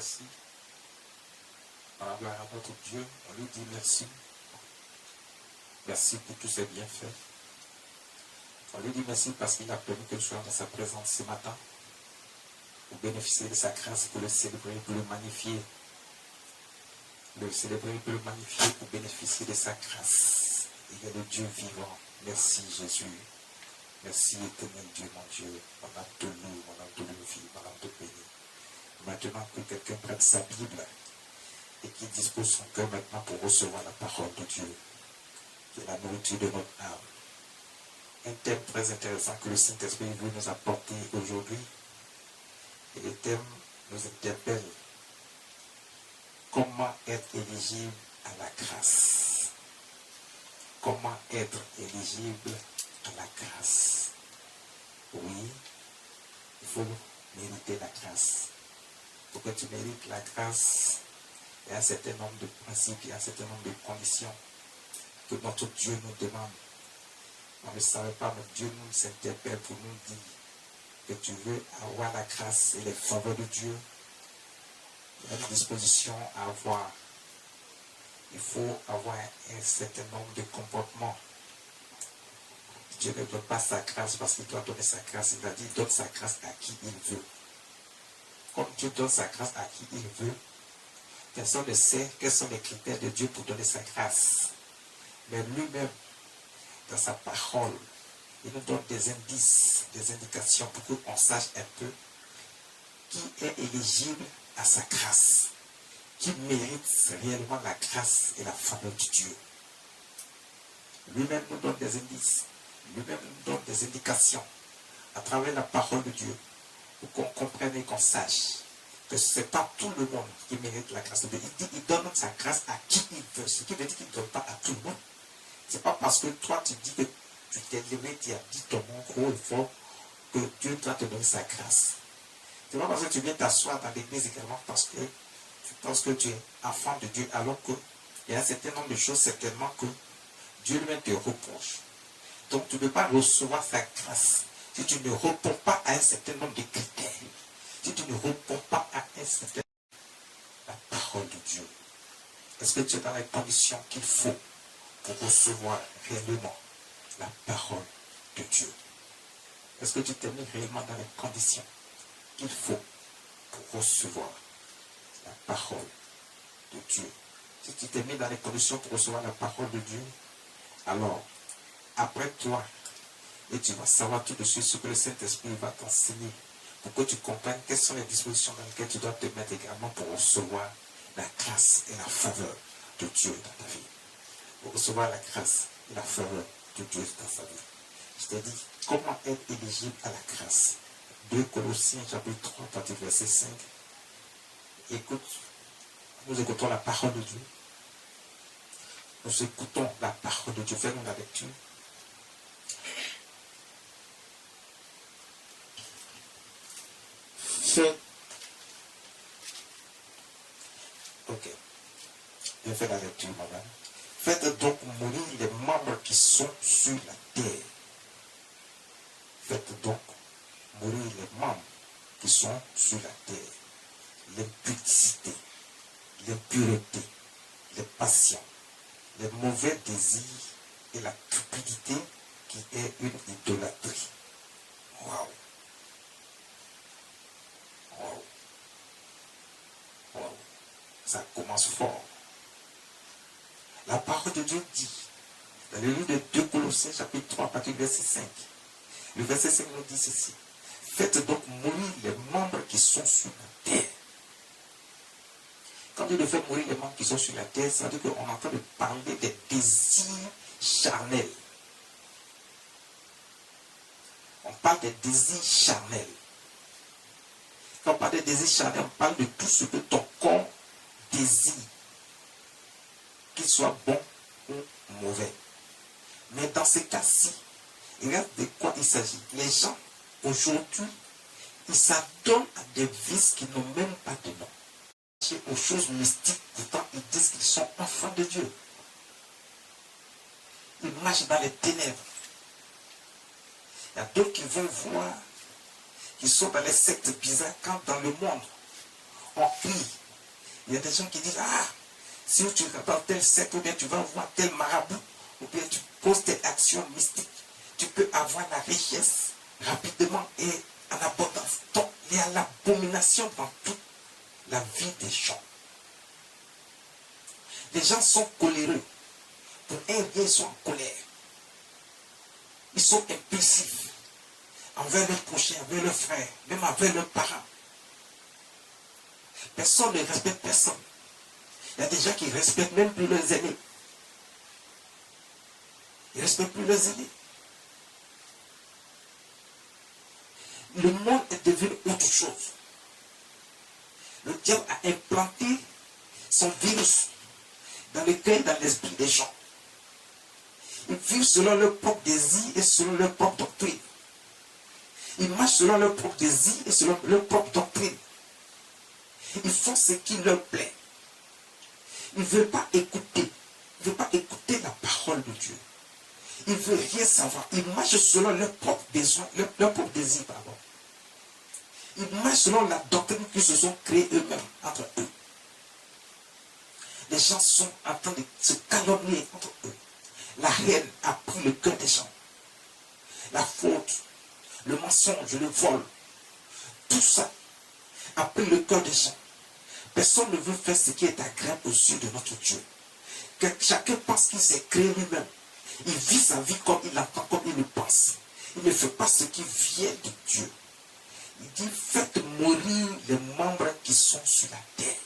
merci. Par la gloire à notre Dieu, on lui dit merci. Merci pour tous ses bienfaits. On lui dit merci parce qu'il a permis que nous soyons dans sa présence ce matin pour bénéficier de sa grâce, pour le célébrer, pour le magnifier. Le célébrer, pour le magnifier, pour bénéficier de sa grâce. Il est le Dieu vivant. Merci Jésus. Merci éternel Dieu, mon Dieu. Mon âme te loue, mon âme te loue, mon âme te bénit. Maintenant que quelqu'un prenne sa Bible et qu'il dispose son cœur maintenant pour recevoir la parole de Dieu, qui est la nourriture de notre âme. Un thème très intéressant que le Saint-Esprit veut nous apporter aujourd'hui. Et le thème nous interpelle. Comment être éligible à la grâce? Comment être éligible à la grâce? Oui, il faut mériter la grâce. Pour que tu mérites la grâce, il y a un certain nombre de principes, il y a un certain nombre de conditions que notre Dieu nous demande. On ne savait pas, mais Dieu nous s'interpelle pour nous dire que tu veux avoir la grâce et les faveurs de Dieu. Il y a une disposition à avoir. Il faut avoir un certain nombre de comportements. Dieu ne donne pas sa grâce parce qu'il doit donner sa grâce. Il a dit, donne sa grâce à qui il veut. Comme Dieu donne sa grâce à qui il veut, personne ne sait quels sont les critères de Dieu pour donner sa grâce. Mais lui-même, dans sa parole, il nous donne des indices, des indications pour qu'on sache un peu qui est éligible à sa grâce, qui mérite réellement la grâce et la faveur de Dieu. Lui-même nous donne des indices, lui-même nous donne des indications à travers la parole de Dieu pour qu'on comprenne et qu'on sache que ce n'est pas tout le monde qui mérite la grâce de Dieu. Il dit qu'il donne sa grâce à qui il veut, ce qui veut dire qu'il ne donne pas à tout le monde. Ce n'est pas parce que toi tu dis que tu t'es levé, tu as dit ton nom gros et fort que Dieu doit te donner sa grâce. Ce n'est pas parce que tu viens t'asseoir dans l'église également parce que tu penses que tu es enfant de Dieu, alors qu'il y a un certain nombre de choses certainement que Dieu lui-même te reproche. Donc tu ne peux pas recevoir sa grâce si tu ne réponds pas à un certain nombre de critères. Si tu ne réponds pas à un certain nombre, la parole de Dieu. Est-ce que tu es dans les conditions qu'il faut pour recevoir réellement la parole de Dieu? Est-ce que tu t'es mis réellement dans les conditions qu'il faut pour recevoir la parole de Dieu? Si tu t'es mis dans les conditions pour recevoir la parole de Dieu, alors, après toi, et tu vas savoir tout de suite ce que le Saint-Esprit va t'enseigner pour que tu comprennes quelles sont les dispositions dans lesquelles tu dois te mettre également pour recevoir la grâce et la faveur de Dieu dans ta vie. Pour recevoir la grâce et la faveur de Dieu dans sa vie. Je t'ai dit, comment être éligible à la grâce? 2 Colossiens chapitre 3, partie verset 5. Écoute, nous écoutons la parole de Dieu. Nous écoutons la parole de Dieu. Faisons la lecture. Ok. Je fais la lecture, madame. Faites donc mourir les membres qui sont sur la terre. Faites donc mourir les membres qui sont sur la terre. L'impudicité, l'impureté, les passions, les mauvais désirs et la cupidité qui est une idolâtrie. Waouh! Waouh! Waouh! Ça commence fort. La parole de Dieu dit, dans le livre de 2 Colossiens, chapitre 3, à partir du verset 5, le verset 5 nous dit ceci. Faites donc mourir les membres qui sont sur la terre. Quand Dieu fait mourir les membres qui sont sur la terre, ça veut dire qu'on est en train de parler des désirs charnels. On parle des désirs charnels. Quand on parle des désirs charnels, on parle de tout ce que ton corps désire. Qu'il soit bon ou mauvais. Mais dans ces cas-ci, il y a de quoi il s'agit. Les gens, aujourd'hui, ils s'adonnent à des vices qui n'ont même pas de nom. Aux choses mystiques, pourtant ils disent qu'ils sont enfants de Dieu. Ils marchent dans les ténèbres. Il y a d'autres qui vont voir qu'ils sont dans les sectes bizarres quand dans le monde, on crie Il y a des gens qui disent, ah, si tu vas dans tel secte, ou bien tu vas voir tel marabout, ou bien tu poses telle action mystique, tu peux avoir la richesse rapidement et en abondance. Donc, il y a l'abomination dans toute la vie des gens. Les gens sont coléreux. Pour un bien, ils sont en colère. Ils sont impulsifs envers leurs prochains, envers leurs frères, même envers leurs parents. Personne ne respecte personne. Il y a des gens qui ne respectent même plus leurs aînés. Ils ne respectent plus leurs aînés. Le monde est devenu autre chose. Le diable a implanté son virus dans le cœur et dans l'esprit des gens. Ils vivent selon leur propre désir et selon leur propre doctrine. Ils marchent selon leur propre désir et selon leur propre doctrine. Ils font ce qui leur plaît. Ils ne veulent pas écouter. Ils ne veulent pas écouter la parole de Dieu. Ils ne veulent rien savoir. Ils marchent selon leurs propres besoins, leur propre désir, pardon. Ils marchent selon la doctrine qu'ils se sont créés eux-mêmes, entre eux. Les gens sont en train de se calomnier entre eux. La haine a pris le cœur des gens. La faute, le mensonge, le vol, tout ça a pris le cœur des gens. Personne ne veut faire ce qui est agréable aux yeux de notre Dieu. Que chacun pense qu'il s'est créé lui-même. Il vit sa vie comme il l'entend, comme il le pense. Il ne fait pas ce qui vient de Dieu. Il dit, faites mourir les membres qui sont sur la terre.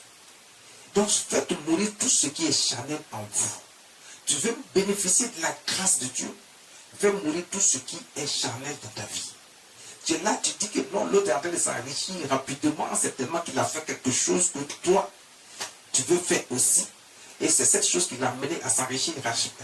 Donc faites mourir tout ce qui est charnel en vous. Tu veux bénéficier de la grâce de Dieu, fais mourir tout ce qui est charnel dans ta vie. Tu es là, tu dis que non, l'autre est en train de s'enrichir rapidement, c'est tellement qu'il a fait quelque chose que toi, tu veux faire aussi. Et c'est cette chose qui l'a mené à s'enrichir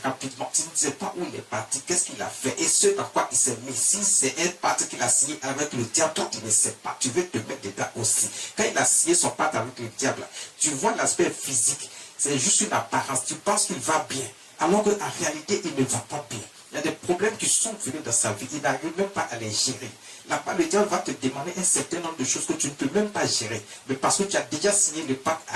rapidement. Tu ne sais pas où il est parti, qu'est-ce qu'il a fait, et ce dans quoi il s'est mis. Si c'est un pacte qu'il a signé avec le diable, toi tu ne sais pas, tu veux te mettre dedans aussi. Quand il a signé son pacte avec le diable, tu vois l'aspect physique, c'est juste une apparence, tu penses qu'il va bien, alors qu'en réalité il ne va pas bien. Il y a des problèmes qui sont venus dans sa vie, il n'arrive même pas à les gérer. Là-bas, le diable va te demander un certain nombre de choses que tu ne peux même pas gérer. Mais parce que tu as déjà signé le pacte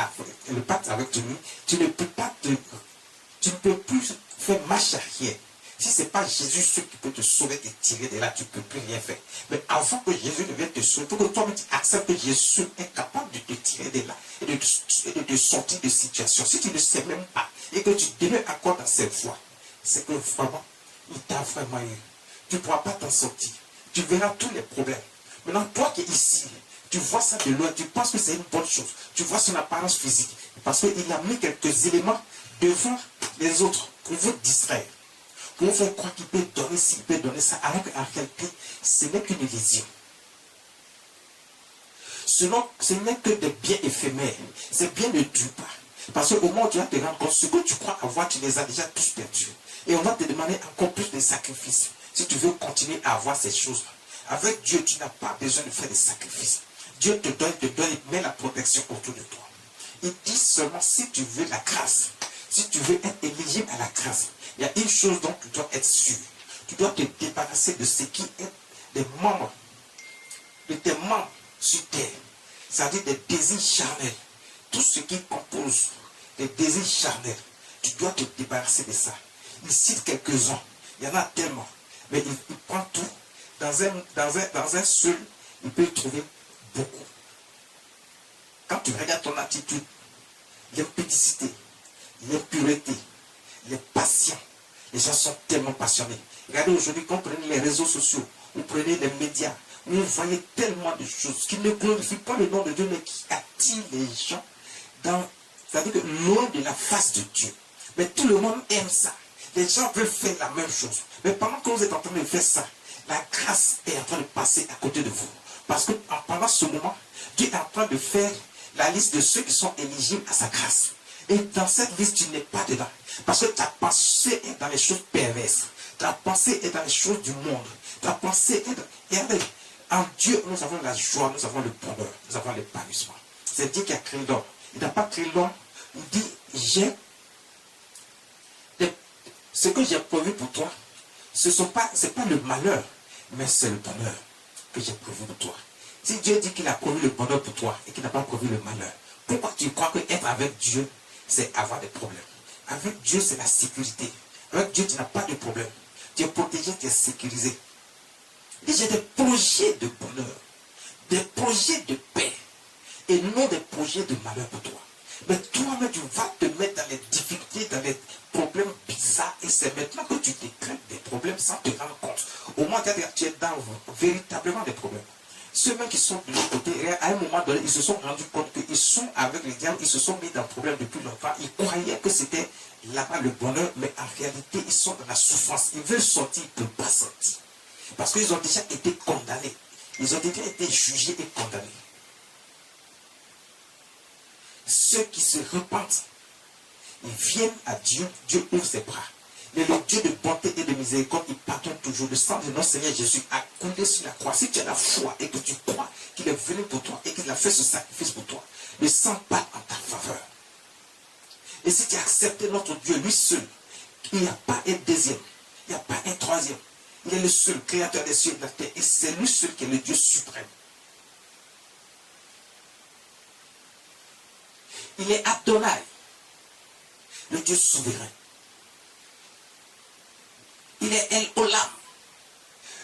avec lui, tu ne peux plus faire marche arrière. Si ce n'est pas Jésus seul qui peut te sauver, te tirer de là, tu ne peux plus rien faire. Mais avant que Jésus ne vienne te sauver, il faut que toi-même tu acceptes que Jésus est capable de te tirer de là et de te sortir de situation. Si tu ne sais même pas et que tu demeures encore dans cette voie, c'est que vraiment, il t'a vraiment eu. Tu ne pourras pas t'en sortir. Tu verras tous les problèmes. Maintenant, toi qui es ici, tu vois ça de loin, tu penses que c'est une bonne chose. Tu vois son apparence physique. Parce qu'il a mis quelques éléments devant les autres pour vous distraire. Pour vous faire croire qu'il peut donner ci, il peut donner ça, alors qu'en réalité, ce n'est qu'une illusion. Ce n'est que des biens éphémères. Ces biens ne durent pas. Parce qu'au moment où tu vas te rendre compte, ce que tu crois avoir, tu les as déjà tous perdus. Et on va te demander encore plus de sacrifices. Si tu veux continuer à avoir ces choses-là. Avec Dieu, tu n'as pas besoin de faire des sacrifices. Dieu te donne, il met la protection autour de toi. Il dit seulement si tu veux la grâce, si tu veux être éligible à la grâce, il y a une chose dont tu dois être sûr. Tu dois te débarrasser de ce qui est des membres, de tes membres sur terre. C'est-à-dire des désirs charnels. Tout ce qui compose des désirs charnels, tu dois te débarrasser de ça. Il cite quelques-uns. Il y en a tellement. Mais il prend tout. Dans un seul, il peut trouver beaucoup. Quand tu regardes ton attitude, l'impudicité, l'impureté, les passions, les gens sont tellement passionnés. Regardez aujourd'hui, quand vous prenez les réseaux sociaux, vous prenez les médias, vous voyez tellement de choses qui ne glorifient pas le nom de Dieu, mais qui attirent les gens c'est-à-dire que loin de la face de Dieu. Mais tout le monde aime ça. Les gens veulent faire la même chose. Mais pendant que vous êtes en train de faire ça, la grâce est en train de passer à côté de vous. Parce que pendant ce moment, Dieu est en train de faire la liste de ceux qui sont éligibles à sa grâce. Et dans cette liste, tu n'es pas dedans. Parce que ta pensée est dans les choses perverses. Ta pensée est dans les choses du monde. Ta pensée est dans... Et allez, en Dieu, nous avons la joie, nous avons le bonheur, nous avons l'épanouissement. C'est Dieu qui a créé l'homme. Il n'a pas créé l'homme. Il dit, ce que j'ai prévu pour toi, ce n'est pas le malheur, mais c'est le bonheur que j'ai prévu pour toi. Si Dieu dit qu'il a prévu le bonheur pour toi et qu'il n'a pas prévu le malheur, Pourquoi tu crois que être avec Dieu, c'est avoir des problèmes? Avec Dieu, c'est la sécurité. Avec Dieu, tu n'as pas de problème. Tu es protégé, tu es sécurisé. Et j'ai des projets de bonheur, des projets de paix, et non des projets de malheur pour toi. Mais toi-même, tu vas te mettre dans les difficultés, dans les problèmes bizarres, et c'est maintenant que tu décrètes des problèmes sans te rendre compte. Au moins, tu es dans véritablement des problèmes. Ceux-mêmes qui sont de l'autre côté, à un moment donné, ils se sont rendus compte qu'ils sont avec le diable, ils se sont mis dans le problème depuis longtemps. Ils croyaient que c'était là-bas le bonheur, mais en réalité, ils sont dans la souffrance. Ils veulent sortir, ils ne peuvent pas sortir. Parce qu'ils ont déjà été condamnés. Ils ont déjà été jugés et condamnés. Ceux qui se repentent, ils viennent à Dieu, Dieu ouvre ses bras. Mais le Dieu de bonté et de miséricorde, il pardonne toujours. Le sang de notre Seigneur Jésus a coulé sur la croix. Si tu as la foi et que tu crois qu'il est venu pour toi et qu'il a fait ce sacrifice pour toi, le sang part en ta faveur. Et si tu as accepté notre Dieu, lui seul, il n'y a pas un deuxième, il n'y a pas un troisième. Il est le seul créateur des cieux et de la terre. Et c'est lui seul qui est le Dieu suprême. Il est Adonai, le Dieu souverain. Il est El Olam,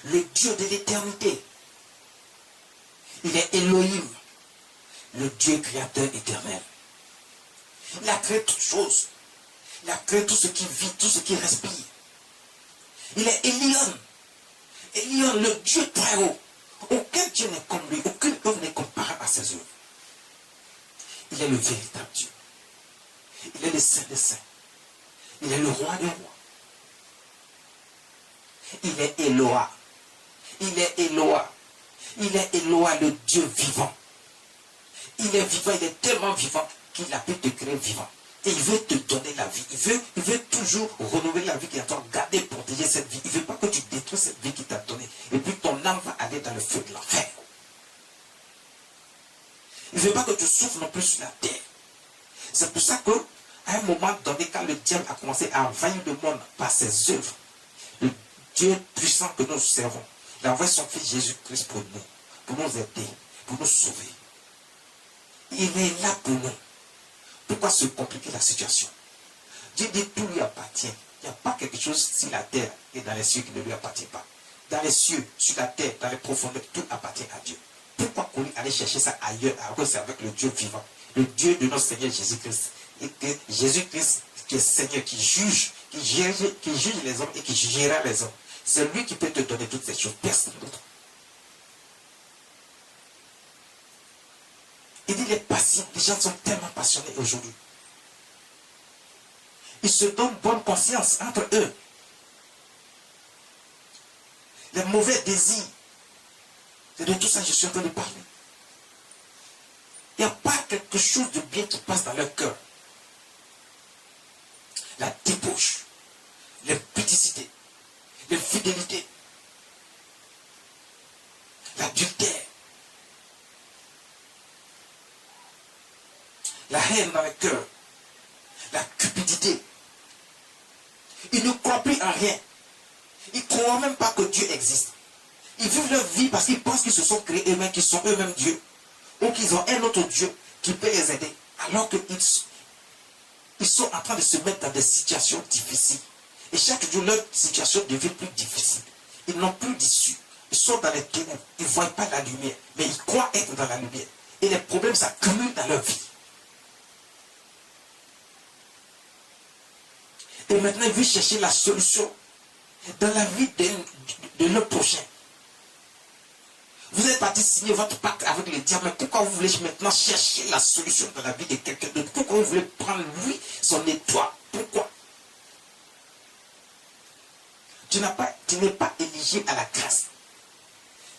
le Dieu de l'éternité. Il est Elohim, le Dieu créateur éternel. Il a créé toutes choses. Il a créé tout ce qui vit, tout ce qui respire. Il est Elion. Elion, le Dieu très haut. Aucun Dieu n'est comme lui. Aucune œuvre n'est comparable à ses œuvres. Il est le véritable Dieu. Il est le Saint des Saints. Il est le Roi des Rois. Il est Eloah. Il est Eloah. Il est Eloah, le Dieu vivant. Il est vivant, il est tellement vivant qu'il a pu te créer vivant. Et il veut te donner la vie. Il veut toujours renouveler la vie qu'il a donné, garder, protéger cette vie. Il ne veut pas que tu détruis cette vie qu'il t'a donnée. Et puis ton âme va aller dans le feu de l'enfer. Il ne veut pas que tu souffres non plus sur la terre. C'est pour ça qu'à un moment donné, quand le diable a commencé à envahir le monde par ses œuvres, le Dieu puissant que nous servons, il a envoyé son fils Jésus-Christ pour nous aider, pour nous sauver. Il est là pour nous. Pourquoi se compliquer la situation? Dieu dit tout lui appartient. Il n'y a pas quelque chose sur la terre et dans les cieux qui ne lui appartient pas. Dans les cieux, sur la terre, dans les profondeurs, tout appartient à Dieu. Pourquoi courir aller chercher ça ailleurs alors que c'est avec le Dieu vivant, le Dieu de notre Seigneur Jésus-Christ? Et que Jésus-Christ, qui est Seigneur, qui juge les hommes et qui jugera les hommes. C'est lui qui peut te donner toutes ces choses, personne d'autre. Il dit les patients, les gens sont tellement passionnés aujourd'hui. Ils se donnent bonne conscience entre eux. Les mauvais désirs. C'est de tout ça que je suis en train de parler. Il n'y a pas quelque chose de bien qui passe dans leur cœur. La débauche, l'impudicité, l'infidélité, l'adultère, la haine dans le cœur, la cupidité. Ils ne croient plus en rien. Ils ne croient même pas que Dieu existe. Ils vivent leur vie parce qu'ils pensent qu'ils se sont créés eux-mêmes, qu'ils sont eux-mêmes Dieu. Ou qu'ils ont un autre Dieu qui peut les aider. Alors qu'ils sont en train de se mettre dans des situations difficiles. Et chaque jour, leur situation devient plus difficile. Ils n'ont plus d'issue. Ils sont dans les ténèbres. Ils ne voient pas la lumière. Mais ils croient être dans la lumière. Et les problèmes s'accumulent dans leur vie. Et maintenant, ils veulent chercher la solution dans la vie de leur prochain. Vous êtes parti signer votre pacte avec le diable, mais pourquoi vous voulez maintenant chercher la solution dans la vie de quelqu'un d'autre? Pourquoi vous voulez prendre lui, son étoile? Pourquoi? Tu n'es pas éligible à la grâce.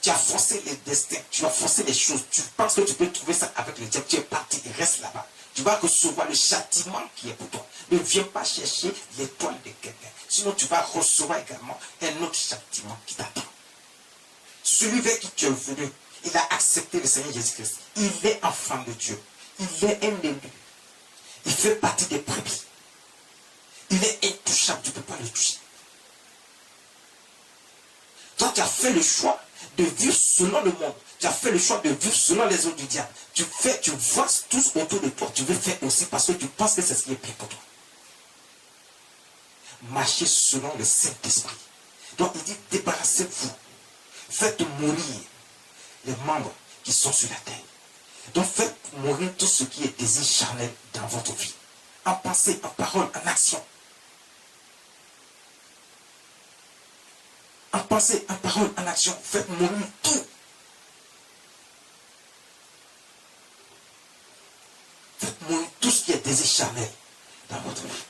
Tu as forcé les destins, tu as forcé les choses. Tu penses que tu peux trouver ça avec le diable. Tu es parti et reste là-bas. Tu vas recevoir le châtiment qui est pour toi. Ne viens pas chercher l'étoile de quelqu'un. Sinon, tu vas recevoir également un autre châtiment qui t'attend. Celui vers qui tu es venu, il a accepté le Seigneur Jésus-Christ. Il est enfant de Dieu. Il est un élu. Il fait partie des brebis. Il est intouchable. Tu ne peux pas le toucher. Toi, tu as fait le choix de vivre selon le monde. Tu as fait le choix de vivre selon les ordres du diable. Tu vois tous autour de toi. Tu veux faire aussi parce que tu penses que c'est ce qui est bien pour toi. Marchez selon le Saint-Esprit. Donc il dit, débarrassez-vous. Faites mourir les membres qui sont sur la terre. Donc faites mourir tout ce qui est désir charnel dans votre vie. En pensée, en parole, en action. En pensée, en parole, en action. Faites mourir tout. Faites mourir tout ce qui est désir charnel dans votre vie.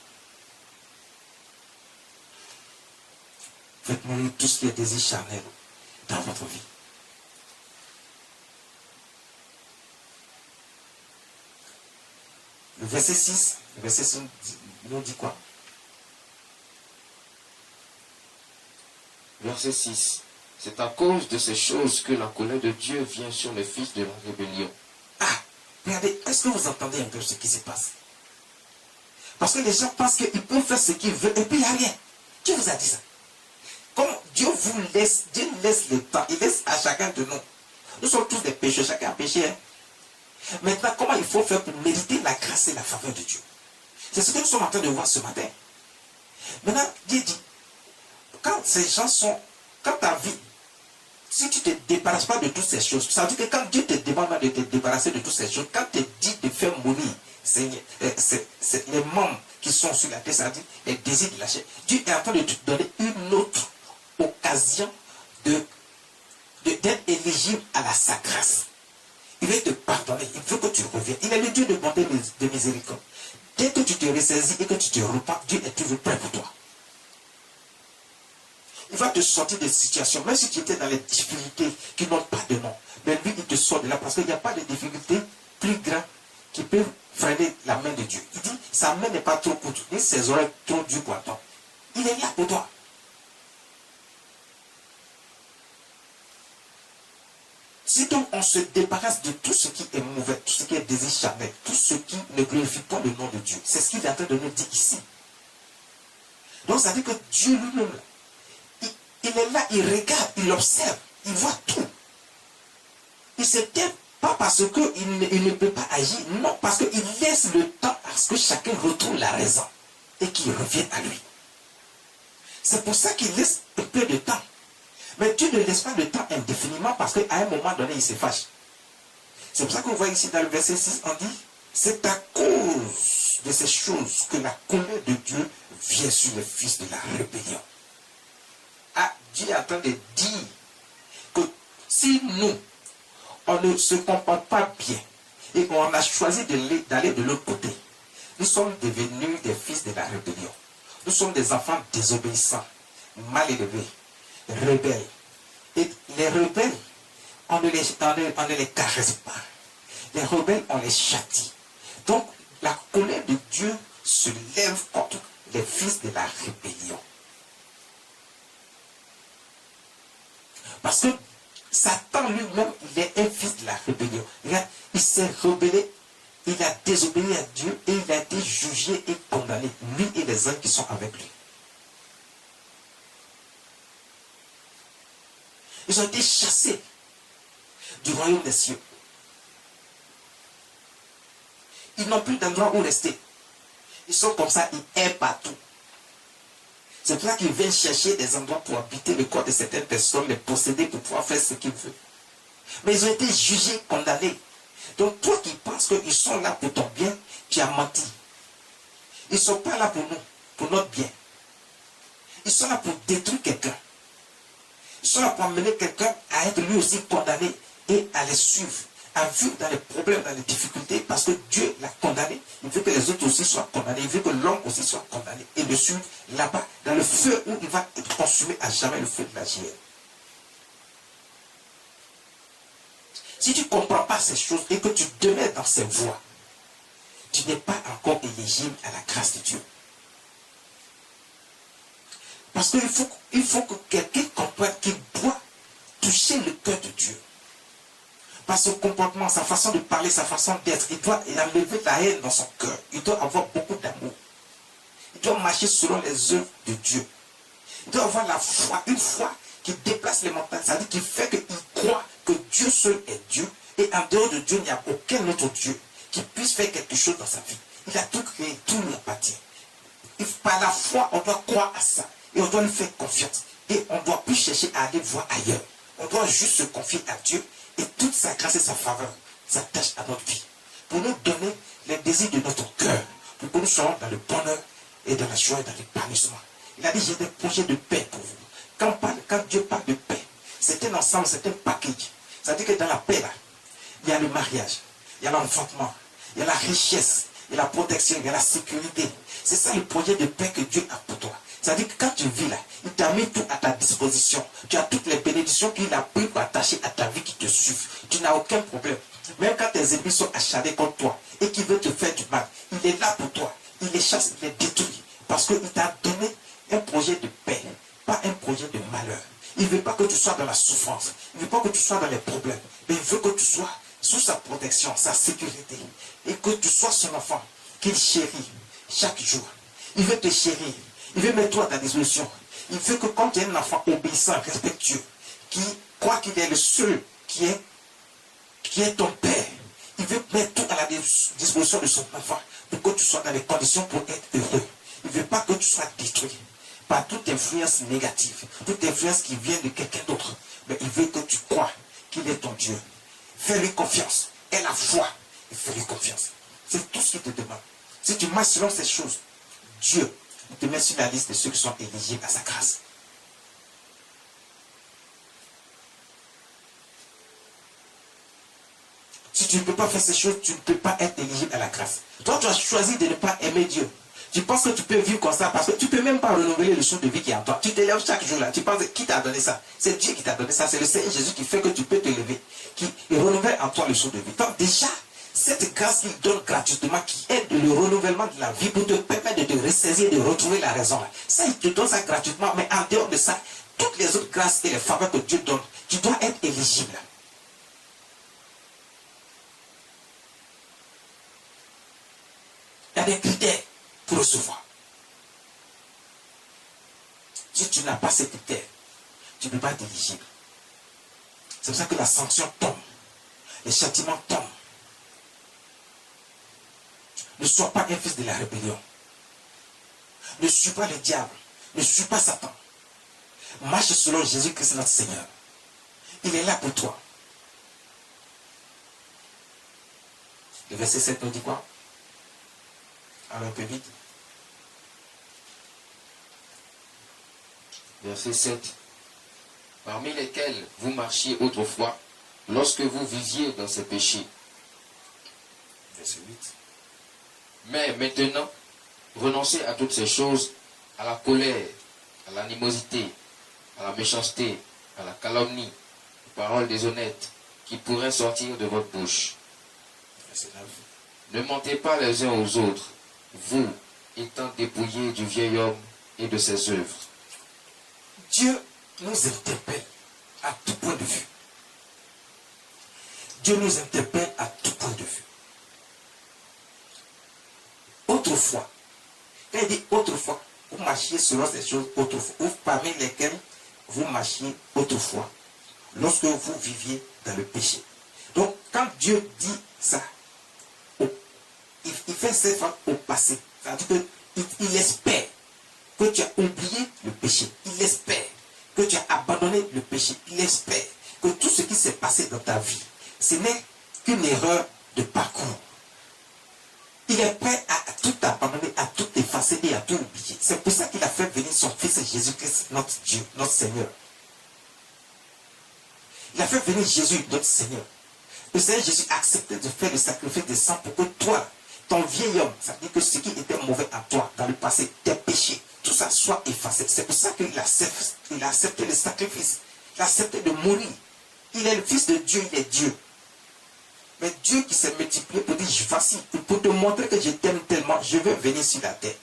Faites mourir tout ce qui est désir charnel dans votre vie. Le verset 6 nous dit quoi? Verset 6. C'est à cause de ces choses que la colère de Dieu vient sur les fils de la rébellion. Ah, regardez, est-ce que vous entendez un peu ce qui se passe? Parce que les gens pensent qu'ils peuvent faire ce qu'ils veulent et puis il n'y a rien. Qui vous a dit ça? Comme Dieu vous laisse, Dieu laisse le temps, il laisse à chacun de nous. Nous sommes tous des pécheurs, chacun a péché. Hein? Maintenant, comment il faut faire pour mériter la grâce et la faveur de Dieu? C'est ce que nous sommes en train de voir ce matin. Maintenant, Dieu dit, quand ces gens sont, quand ta vie, si tu ne te débarrasses pas de toutes ces choses, ça veut dire que quand Dieu te demande de te débarrasser de toutes ces choses, quand tu te dis de faire mourir c'est les membres qui sont sur la terre, ça veut dire les désirs de la chair, Dieu est en train de te donner une autre occasion d'être éligible à sa grâce. Il veut te pardonner, il veut que tu reviennes. Il est le Dieu de bonté et de miséricorde. Dès que tu te ressaisis et que tu te repars, Dieu est toujours prêt pour toi. Il va te sortir des situations, même si tu étais dans les difficultés qui n'ont pas de nom. Mais lui, il te sort de là parce qu'il n'y a pas de difficulté plus grande qui peut freiner la main de Dieu. Il dit, sa main n'est pas trop courte, ni ses oreilles trop dures pour attendre. Il est là pour toi. Si donc on se débarrasse de tout ce qui est mauvais, tout ce qui est désir charnel, tout ce qui ne glorifie pas le nom de Dieu, c'est ce qu'il est en train de nous dire ici. Donc ça veut dire que Dieu lui-même, il est là, il regarde, il observe, il voit tout. Il ne se tait pas parce qu'il ne peut pas agir, non, parce qu'il laisse le temps à ce que chacun retrouve la raison et qu'il revienne à lui. C'est pour ça qu'il laisse un peu de temps. Mais Dieu ne laisse pas le temps indéfiniment parce qu'à un moment donné, il se fâche. C'est pour ça qu'on voit ici dans le verset 6, on dit, c'est à cause de ces choses que la colère de Dieu vient sur les fils de la rébellion. Ah, Dieu est en train de dire que si nous, on ne se comporte pas bien et qu'on a choisi d'aller de l'autre côté, nous sommes devenus des fils de la rébellion. Nous sommes des enfants désobéissants, mal élevés, rebelles. Et les rebelles, on ne les caresse pas. Les rebelles, on les châtie. Donc, la colère de Dieu se lève contre les fils de la rébellion. Parce que Satan lui-même, il est un fils de la rébellion. Regarde, il s'est rebellé, il a désobéi à Dieu et il a été jugé et condamné, lui et les hommes qui sont avec lui. Ils ont été chassés du royaume des cieux. Ils n'ont plus d'endroit où rester. Ils sont comme ça, ils errent partout. C'est pour ça qu'ils viennent chercher des endroits pour habiter le corps de certaines personnes, les posséder pour pouvoir faire ce qu'ils veulent. Mais ils ont été jugés, condamnés. Donc toi qui penses qu'ils sont là pour ton bien, tu as menti. Ils ne sont pas là pour nous, pour notre bien. Ils sont là pour détruire quelqu'un. Ils sont là pour amener quelqu'un à être lui aussi condamné et à les suivre, à vivre dans les problèmes, dans les difficultés, parce que Dieu l'a condamné. Il veut que les autres aussi soient condamnés. Il veut que l'homme aussi soit condamné et le suivre là-bas, dans le feu où il va être consumé à jamais, le feu de la géhenne. Si tu ne comprends pas ces choses et que tu demeures dans ces voies, tu n'es pas encore éligible à la grâce de Dieu. Parce qu'il faut que quelqu'un comprenne qu'il doit toucher le cœur de Dieu. Par son comportement, sa façon de parler, sa façon d'être, il doit enlever la haine dans son cœur. Il doit avoir beaucoup d'amour. Il doit marcher selon les œuvres de Dieu. Il doit avoir la foi, une foi qui déplace les montagnes, c'est-à-dire qui fait qu'il croit que Dieu seul est Dieu, et en dehors de Dieu, il n'y a aucun autre Dieu qui puisse faire quelque chose dans sa vie. Il a tout créé, tout lui appartient. Et par la foi, on doit croire à ça, et on doit lui faire confiance. Et on ne doit plus chercher à aller voir ailleurs. On doit juste se confier à Dieu, et toute sa grâce et sa faveur s'attachent à notre vie, pour nous donner les désirs de notre cœur, pour que nous soyons dans le bonheur et dans la joie et dans l'épanouissement. Il a dit, j'ai des projets de paix pour vous. Quand Dieu parle de paix, c'est un ensemble, c'est un package. C'est-à-dire que dans la paix, là, il y a le mariage, il y a l'enfantement, il y a la richesse, il y a la protection, il y a la sécurité. C'est ça le projet de paix que Dieu a pour toi. C'est-à-dire que quand tu vis là, il t'a mis tout à ta disposition. Tu as toutes les bénédictions qu'il a pris pour attacher à ta vie qui te suivent. Tu n'as aucun problème. Même quand tes ennemis sont acharnés contre toi et qui veulent te faire du mal, il est là pour toi. Il les chasse, il les détruit. Parce qu'il t'a donné un projet de paix, pas un projet de malheur. Il ne veut pas que tu sois dans la souffrance. Il ne veut pas que tu sois dans les problèmes. Mais il veut que tu sois sous sa protection, sa sécurité. Et que tu sois son enfant qu'il chérit chaque jour. Il veut te chérir. Il veut mettre toi à ta disposition. Il veut que quand tu es un enfant obéissant, respectueux, qui croit qu'il est le seul qui est ton père, il veut mettre tout à la disposition de son enfant pour que tu sois dans les conditions pour être heureux. Il ne veut pas que tu sois détruit par toute influence négative, toute influence qui vient de quelqu'un d'autre. Mais il veut que tu crois qu'il est ton Dieu. Fais-lui confiance. Aie la foi et fais-lui confiance. C'est tout ce qu'il te demande. Si tu marches selon ces choses, Dieu te met sur la liste de ceux qui sont éligibles à sa grâce. Si tu ne peux pas faire ces choses, tu ne peux pas être éligible à la grâce. Toi, tu as choisi de ne pas aimer Dieu. Tu penses que tu peux vivre comme ça parce que tu ne peux même pas renouveler le son de vie qui est en toi. Tu te lèves chaque jour là. Tu penses qui t'a donné ça? C'est Dieu qui t'a donné ça. C'est le Seigneur Jésus qui fait que tu peux te lever, qui renouvelle en toi le son de vie. Donc déjà, cette grâce qu'il donne gratuitement, qui aide le renouvellement de la vie pour te permettre de te ressaisir, de retrouver la raison. Ça, il te donne ça gratuitement. Mais en dehors de ça, toutes les autres grâces et les faveurs que Dieu donne, tu dois être éligible. Il y a des critères pour recevoir. Si tu n'as pas ces critères, tu ne peux pas être éligible. C'est pour ça que la sanction tombe. Les châtiments tombent. Ne sois pas un fils de la rébellion. Ne suis pas le diable. Ne suis pas Satan. Marche selon Jésus-Christ notre Seigneur. Il est là pour toi. Le verset 7 nous dit quoi? Alors un peu vite. Verset 7. Parmi lesquels vous marchiez autrefois, lorsque vous viviez dans ces péchés. Verset 8. Mais maintenant, renoncez à toutes ces choses, à la colère, à l'animosité, à la méchanceté, à la calomnie, aux paroles déshonnêtes qui pourraient sortir de votre bouche. Verset 9. Ne mentez pas les uns aux autres, vous étant dépouillés du vieil homme et de ses œuvres. Dieu nous interpelle à tout point de vue. Dieu nous interpelle à tout point de vue. Autrefois, quand il dit autrefois, vous marchiez selon ces choses autrefois, ou parmi lesquelles vous marchiez autrefois, lorsque vous viviez dans le péché. Donc, quand Dieu dit ça, il fait cette fois au passé. C'est-à-dire qu'il espère que tu as oublié le péché. Il espère que tu as abandonné le péché. Il espère que tout ce qui s'est passé dans ta vie, ce n'est qu'une erreur de parcours. Il est prêt à tout abandonner, à tout effacer et à tout oublier. C'est pour ça qu'il a fait venir son Fils Jésus-Christ, notre Dieu, notre Seigneur. Il a fait venir Jésus, notre Seigneur. Le Seigneur Jésus a accepté de faire le sacrifice de sang pour que toi, ton vieil homme, ça veut dire que ce qui était mauvais en toi, dans le passé, tes péchés, tout ça soit effacé. C'est pour ça qu'il a accepté le sacrifice. Il a accepté de mourir. Il est le Fils de Dieu, il est Dieu. Mais Dieu qui s'est multiplié pour dire, voici, pour te montrer que je t'aime tellement, je veux venir sur la terre.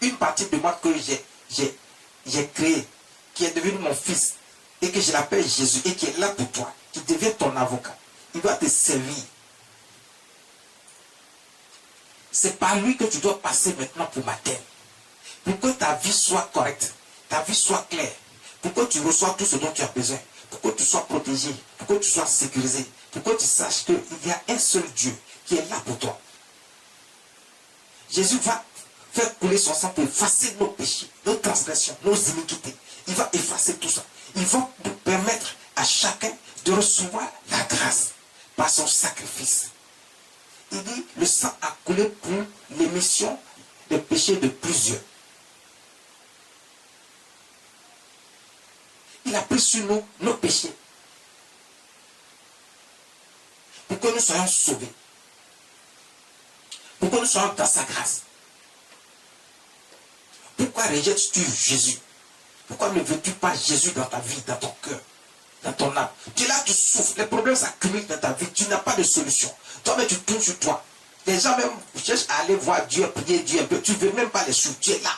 Une partie de moi que j'ai créée, qui est devenu mon fils, et que je l'appelle Jésus, et qui est là pour toi, qui devient ton avocat, il doit te servir. C'est par lui que tu dois passer maintenant pour ma terre. Pour que ta vie soit correcte, ta vie soit claire, pour que tu reçoives tout ce dont tu as besoin, pour que tu sois protégé, pour que tu sois sécurisé, pour que tu saches qu'il y a un seul Dieu qui est là pour toi. Jésus va faire couler son sang pour effacer nos péchés, nos transgressions, nos iniquités. Il va effacer tout ça. Il va nous permettre à chacun de recevoir la grâce par son sacrifice. Il dit, le sang a coulé pour l'émission des péchés de plusieurs. Il a pris sur nous nos péchés pour que nous soyons sauvés, pour que nous soyons dans sa grâce. Pourquoi rejettes-tu Jésus? Pourquoi ne veux-tu pas Jésus dans ta vie, dans ton cœur, dans ton âme? Tu es là, tu souffres, les problèmes s'accumulent dans ta vie, tu n'as pas de solution. Toi-même, tu tournes sur toi. Les gens même cherchent à aller voir Dieu, prier Dieu un peu. Tu ne veux même pas les suivre, tu es là.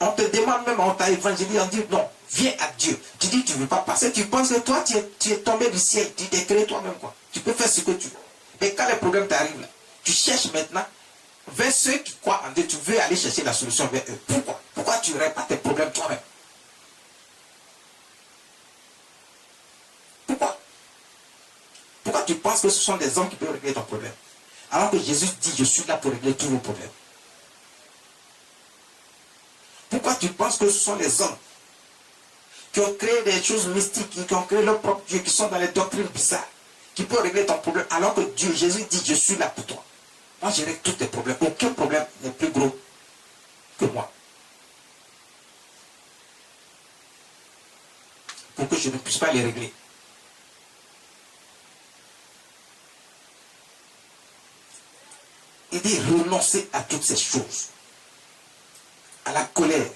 On te demande même, on t'a évangélisé, on dit non, viens à Dieu. Tu dis, tu ne veux pas passer, tu penses que toi, tu es tombé du ciel, tu t'es créé toi-même, quoi. Tu peux faire ce que tu veux. Mais quand les problèmes t'arrivent, là, tu cherches maintenant vers ceux qui croient en Dieu, tu veux aller chercher la solution vers eux. Pourquoi? Pourquoi tu ne règles pas tes problèmes toi-même? Pourquoi? Pourquoi tu penses que ce sont des hommes qui peuvent régler ton problème? Alors que Jésus dit, je suis là pour régler tous vos problèmes. Pourquoi tu penses que ce sont les hommes qui ont créé des choses mystiques, qui ont créé leur propre Dieu, qui sont dans les doctrines bizarres, qui peuvent régler ton problème, alors que Dieu, Jésus dit, je suis là pour toi. Moi, je règle tous tes problèmes. Aucun problème n'est plus gros que moi. Pour que je ne puisse pas les régler. Il dit renoncer à toutes ces choses. À la colère,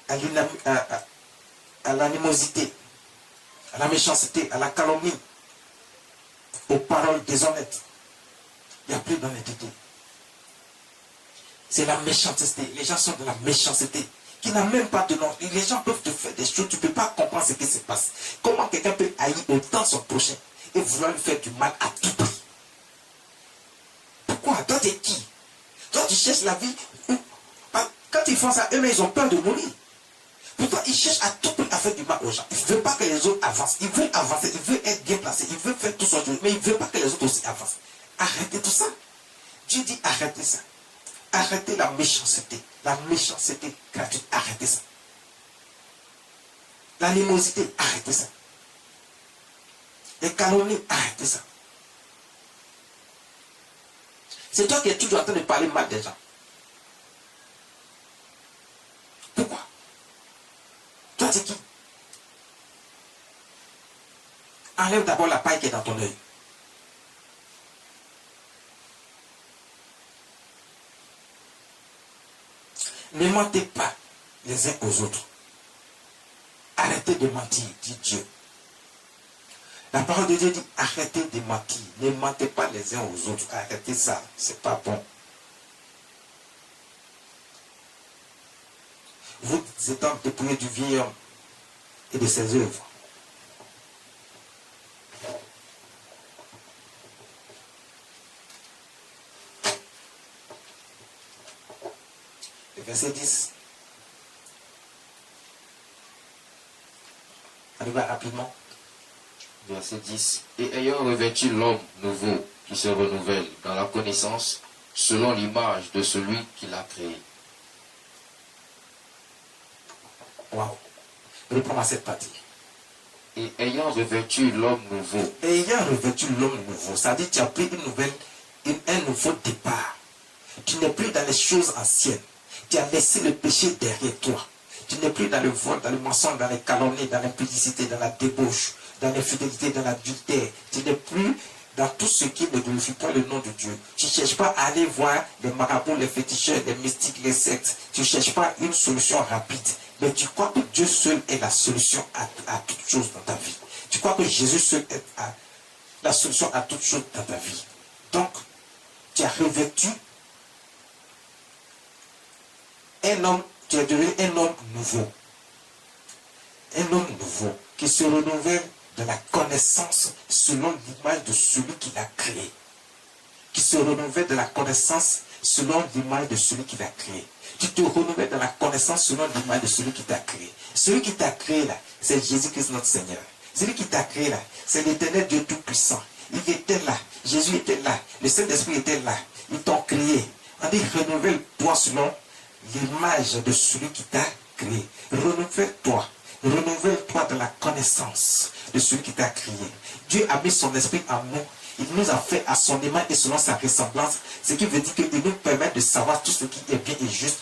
à l'animosité, à la méchanceté, à la calomnie, aux paroles déshonnêtes. Il n'y a plus d'honnêteté. C'est la méchanceté. Les gens sont de la méchanceté, qui n'a même pas de nom. Les gens peuvent te faire des choses, tu ne peux pas comprendre ce qui se passe. Comment quelqu'un peut haïr autant son prochain et vouloir lui faire du mal à tout prix? Pourquoi? Toi, tu es qui? Toi, tu cherches la vie. Quand ils font ça, eux-mêmes, ils ont peur de mourir. Pourtant, ils cherchent à tout prix à faire du mal aux gens. Ils ne veulent pas que les autres avancent. Ils veulent avancer, ils veulent être bien placés, ils veulent faire tout ça, mais ils ne veulent pas que les autres aussi avancent. Arrêtez tout ça. Dieu dit arrêtez ça. Arrêtez la méchanceté. La méchanceté gratuite, arrêtez ça. L'animosité, arrêtez ça. Les calomnies, arrêtez ça. C'est toi qui es toujours en train de parler mal des gens. Pourquoi? Toi, c'est qui? Enlève d'abord la paille qui est dans ton œil. Ne mentez pas les uns aux autres. Arrêtez de mentir, dit Dieu. La parole de Dieu dit, arrêtez de mentir. Ne mentez pas les uns aux autres. Arrêtez ça, c'est pas bon. Vous êtes en dépouillé du vieil homme et de ses œuvres. Le verset 10. On y va rapidement. Verset 10. Et ayant revêtu l'homme nouveau qui se renouvelle dans la connaissance selon l'image de celui qui l'a créé. Waouh. Reprends à cette partie. Et ayant revêtu l'homme nouveau. Ayant revêtu l'homme nouveau. Ça dit que tu as pris un nouveau départ. Tu n'es plus dans les choses anciennes. Tu as laissé le péché derrière toi. Tu n'es plus dans le vol, dans le mensonge, dans les calomnies, dans l'impudicité, dans la débauche, dans l'infidélité, dans l'adultère. Tu n'es plus dans tout ce qui ne glorifie pas le nom de Dieu. Tu ne cherches pas à aller voir les marabouts, les féticheurs, les mystiques, les sectes. Tu ne cherches pas une solution rapide. Mais tu crois que Dieu seul est la solution à toutes choses dans ta vie. Tu crois que Jésus seul est la solution à toutes choses dans ta vie. Donc, tu as revêtu un homme, tu es devenu un homme nouveau. Un homme nouveau qui se renouvelle de la connaissance selon l'image de celui qui l'a créé. Qui se renouvelle de la connaissance selon l'image de celui qui t'a créé. Tu te renouvelles dans la connaissance selon l'image de celui qui t'a créé. Celui qui t'a créé là, c'est Jésus-Christ notre Seigneur. Celui qui t'a créé là, c'est l'Éternel Dieu Tout-Puissant. Il était là, Jésus était là, le Saint-Esprit était là. Ils t'ont créé. On dit renouvelle-toi selon l'image de celui qui t'a créé. Renouvelle-toi. Renouvelle-toi dans la connaissance de celui qui t'a créé. Dieu a mis son esprit en nous. Il nous a fait à son image et selon sa ressemblance. Ce qui veut dire qu'il nous permet de savoir tout ce qui est bien et juste.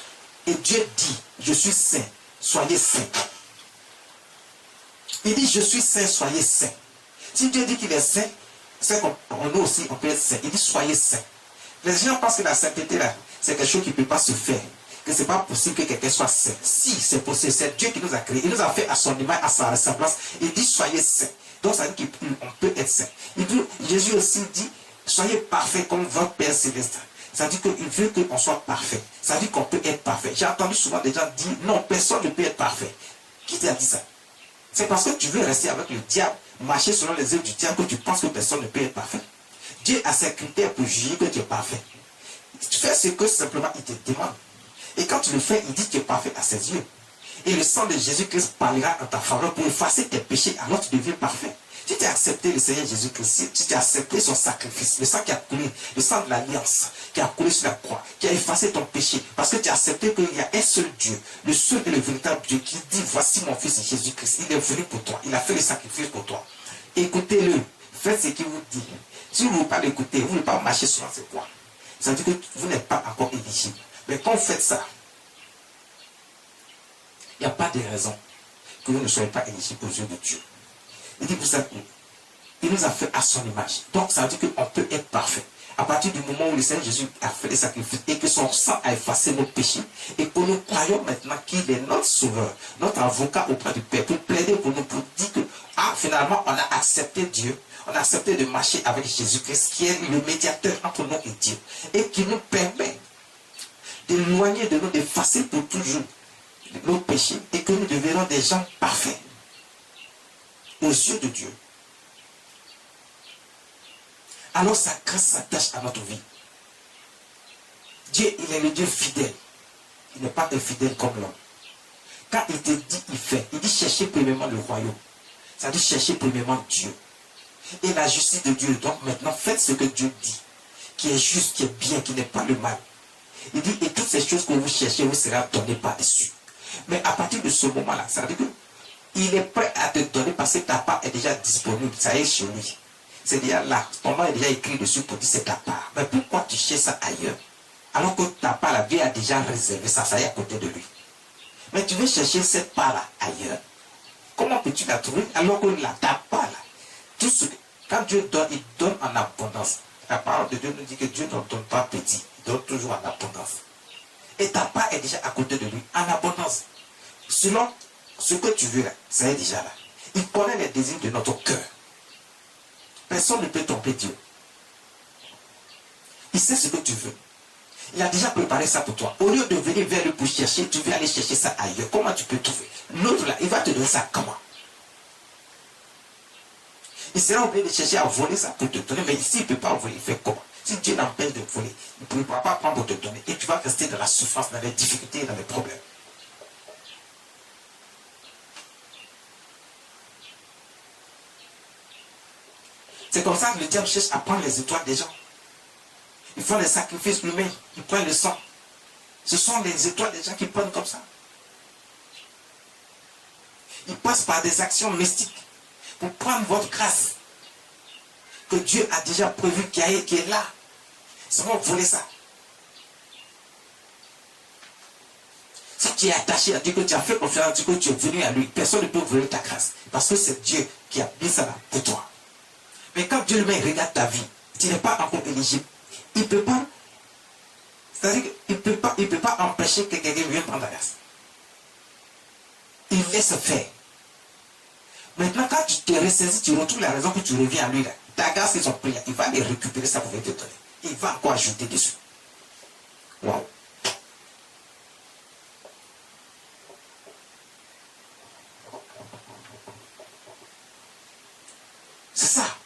Et Dieu dit, je suis saint, soyez saints. Il dit, je suis saint, soyez saints. Si Dieu dit qu'il est saint, c'est qu'on nous aussi, on peut être saint. Il dit, soyez saints. Les gens pensent que la sainteté, là, c'est quelque chose qui ne peut pas se faire. Que ce n'est pas possible que quelqu'un soit saint. Si, c'est possible. C'est Dieu qui nous a créés. Il nous a fait à son image, à sa ressemblance. Il dit, soyez saints. Donc, ça veut dire qu'on peut être saint. Il dit, Jésus aussi dit, soyez parfaits comme votre Père Céleste. Ça veut dire qu'il veut qu'on soit parfait. Ça veut dire qu'on peut être parfait. J'ai entendu souvent des gens dire, non, personne ne peut être parfait. Qui t'a dit ça? C'est parce que tu veux rester avec le diable, marcher selon les œuvres du diable, que tu penses que personne ne peut être parfait. Dieu a ses critères pour juger que tu es parfait. Tu fais ce que simplement il te demande. Et quand tu le fais, il dit que tu es parfait à ses yeux. Et le sang de Jésus-Christ parlera en ta faveur pour effacer tes péchés, alors tu deviens parfait. Si tu as accepté le Seigneur Jésus-Christ, si tu as accepté son sacrifice, le sang qui a coulé, le sang de l'alliance, qui a coulé sur la croix, qui a effacé ton péché, parce que tu as accepté qu'il y a un seul Dieu, le seul et le véritable Dieu, qui dit, voici mon fils Jésus-Christ, il est venu pour toi, il a fait le sacrifice pour toi. Écoutez-le, faites ce qu'il vous dit. Si vous ne voulez pas l'écouter, vous ne voulez pas marcher sur ses voies. Ça veut dire que vous n'êtes pas encore éligible. Mais quand vous faites ça, il n'y a pas de raison que vous ne soyez pas éligible aux yeux de Dieu. Il dit, vous savez, il nous a fait à son image. Donc, ça veut dire qu'on peut être parfait. À partir du moment où le Seigneur Jésus a fait les sacrifices et que son sang a effacé nos péchés et que nous croyons maintenant qu'il est notre sauveur, notre avocat auprès du Père, pour plaider pour nous, pour dire que, finalement, on a accepté Dieu, on a accepté de marcher avec Jésus-Christ, qui est le médiateur entre nous et Dieu, et qui nous permet d'éloigner de nous, d'effacer pour toujours nos péchés, et que nous deviendrons des gens parfaits aux yeux de Dieu. Alors sa grâce s'attache à notre vie. Dieu, il est le Dieu fidèle. Il n'est pas infidèle comme l'homme. Quand il te dit, il fait. Il dit cherchez premièrement le royaume. Ça dit chercher premièrement Dieu. Et la justice de Dieu. Donc maintenant, faites ce que Dieu dit. Qui est juste, qui est bien, qui n'est pas le mal. Il dit, et toutes ces choses que vous cherchez, vous serez données par-dessus. Mais à partir de ce moment-là, ça veut dire qu'il est prêt à te donner parce que ta part est déjà disponible. Ça y est chez lui. C'est déjà là. Ton nom est déjà écrit dessus pour dire c'est ta part. Mais pourquoi tu cherches ça ailleurs? Alors que ta part, la vie a déjà réservé ça, ça y est à côté de lui. Mais tu veux chercher cette part-là ailleurs. Comment peux-tu la trouver alors que ta part là, tout ce que, quand Dieu donne, il donne en abondance. La parole de Dieu nous dit que Dieu ne donne pas petit, il donne toujours en abondance. Et ta part est déjà à côté de lui, en abondance. Selon ce que tu veux là, ça est déjà là. Il connaît les désirs de notre cœur. Personne ne peut tromper Dieu. Il sait ce que tu veux. Il a déjà préparé ça pour toi. Au lieu de venir vers lui pour chercher, tu veux aller chercher ça ailleurs. Comment tu peux trouver? L'autre là, il va te donner ça comment? Il sera obligé de chercher à voler ça pour te donner. Mais ici, il ne peut pas voler. Il fait comment? Si Dieu l'empêche de voler, il ne pourra pas prendre pour te donner. Et tu vas rester dans la souffrance, dans les difficultés, dans les problèmes. C'est comme ça que le diable cherche à prendre les étoiles des gens. Ils font les sacrifices humains, ils prennent le sang. Ce sont les étoiles des gens qui prennent comme ça. Ils passent par des actions mystiques pour prendre votre grâce que Dieu a déjà prévu, qui est là. Ils vont voler ça. Si tu es attaché à Dieu, que tu as fait confiance à Dieu, que tu es venu à lui, personne ne peut voler ta grâce. Parce que c'est Dieu qui a mis ça là pour toi. Mais quand Dieu lui-même regarde ta vie, tu n'es pas encore éligible. Il ne peut pas, c'est-à-dire qu'il ne peut pas empêcher que quelqu'un vienne prendre la grâce. Il laisse faire. Maintenant, quand tu te ressaisis, tu retrouves la raison que tu reviens à lui là. Ta grâce qu'ils ont pris là, il va les récupérer, ça pouvait te donner. Il va encore ajouter dessus. Waouh. C'est ça.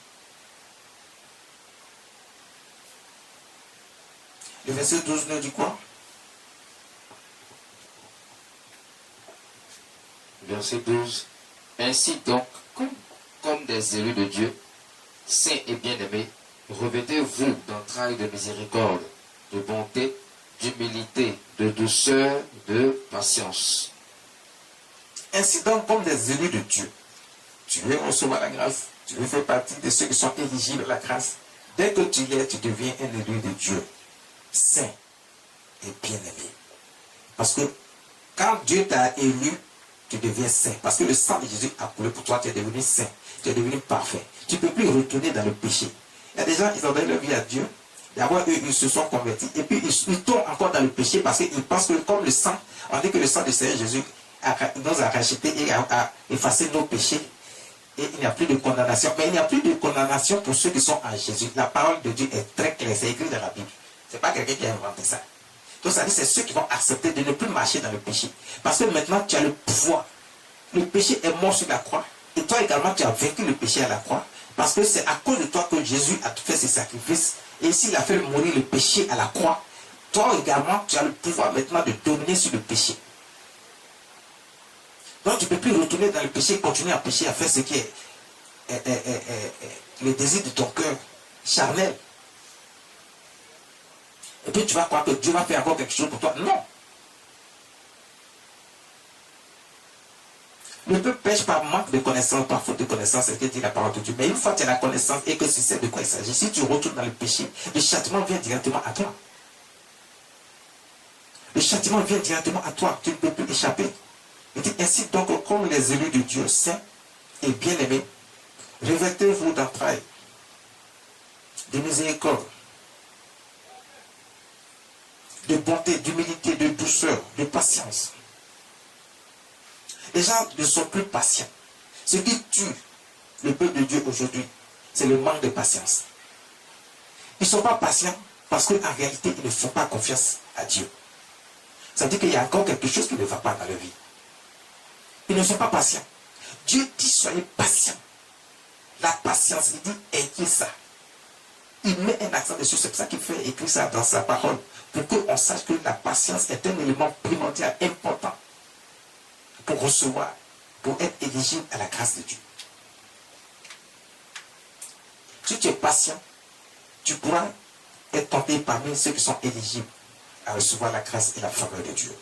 Le verset 12 nous dit quoi? Verset 12. Ainsi donc, comme des élus de Dieu, saints et bien-aimés, revêtez-vous d'entrailles de miséricorde, de bonté, d'humilité, de douceur, de patience. Ainsi donc, comme des élus de Dieu, tu veux recevoir la grâce, tu veux faire partie de ceux qui sont éligibles à la grâce. Dès que tu l'es, tu deviens un élu de Dieu, saint et bien-aimé. Parce que quand Dieu t'a élu, tu deviens saint. Parce que le sang de Jésus a coulé pour toi, tu es devenu saint, tu es devenu parfait. Tu ne peux plus retourner dans le péché. Il y a des gens, ils ont donné leur vie à Dieu. D'abord, eux, ils se sont convertis. Et puis, ils tombent encore dans le péché parce qu'ils pensent que comme le sang, on dit que le sang du Seigneur Jésus nous a rachetés et a effacé nos péchés. Et il n'y a plus de condamnation. Mais il n'y a plus de condamnation pour ceux qui sont en Jésus. La parole de Dieu est très claire. C'est écrit dans la Bible. Ce n'est pas quelqu'un qui a inventé ça. Donc ça dit c'est ceux qui vont accepter de ne plus marcher dans le péché. Parce que maintenant tu as le pouvoir. Le péché est mort sur la croix. Et toi également tu as vaincu le péché à la croix. Parce que c'est à cause de toi que Jésus a fait ses sacrifices. Et s'il a fait mourir le péché à la croix, toi également tu as le pouvoir maintenant de dominer sur le péché. Donc tu ne peux plus retourner dans le péché, continuer à pécher, à faire ce qui est le désir de ton cœur charnel. Et puis tu vas croire que Dieu va faire encore quelque chose pour toi. Non. Le peuple pêche par manque de connaissance, par faute de connaissance, c'est ce que dit la parole de Dieu. Mais une fois que tu as la connaissance et que tu sais de quoi il s'agit, si tu retournes dans le péché, le châtiment vient directement à toi. Le châtiment vient directement à toi. Tu ne peux plus échapper. Il dit ainsi donc, comme les élus de Dieu, saints et bien-aimés, revêtez-vous d'entrailles, de miséricorde, de bonté, d'humilité, de douceur, de patience. Les gens ne sont plus patients. Ce qui tue le peuple de Dieu aujourd'hui, c'est le manque de patience. Ils ne sont pas patients parce qu'en réalité, ils ne font pas confiance à Dieu. Ça veut dire qu'il y a encore quelque chose qui ne va pas dans leur vie. Ils ne sont pas patients. Dieu dit soyez patients. La patience, il dit ayez ça. Il met un accent dessus, c'est pour ça qu'il fait écrire ça dans sa parole. Pour qu'on sache que la patience est un élément primordial, important, pour recevoir, pour être éligible à la grâce de Dieu. Si tu es patient, tu pourras être tombé parmi ceux qui sont éligibles à recevoir la grâce et la faveur de Dieu.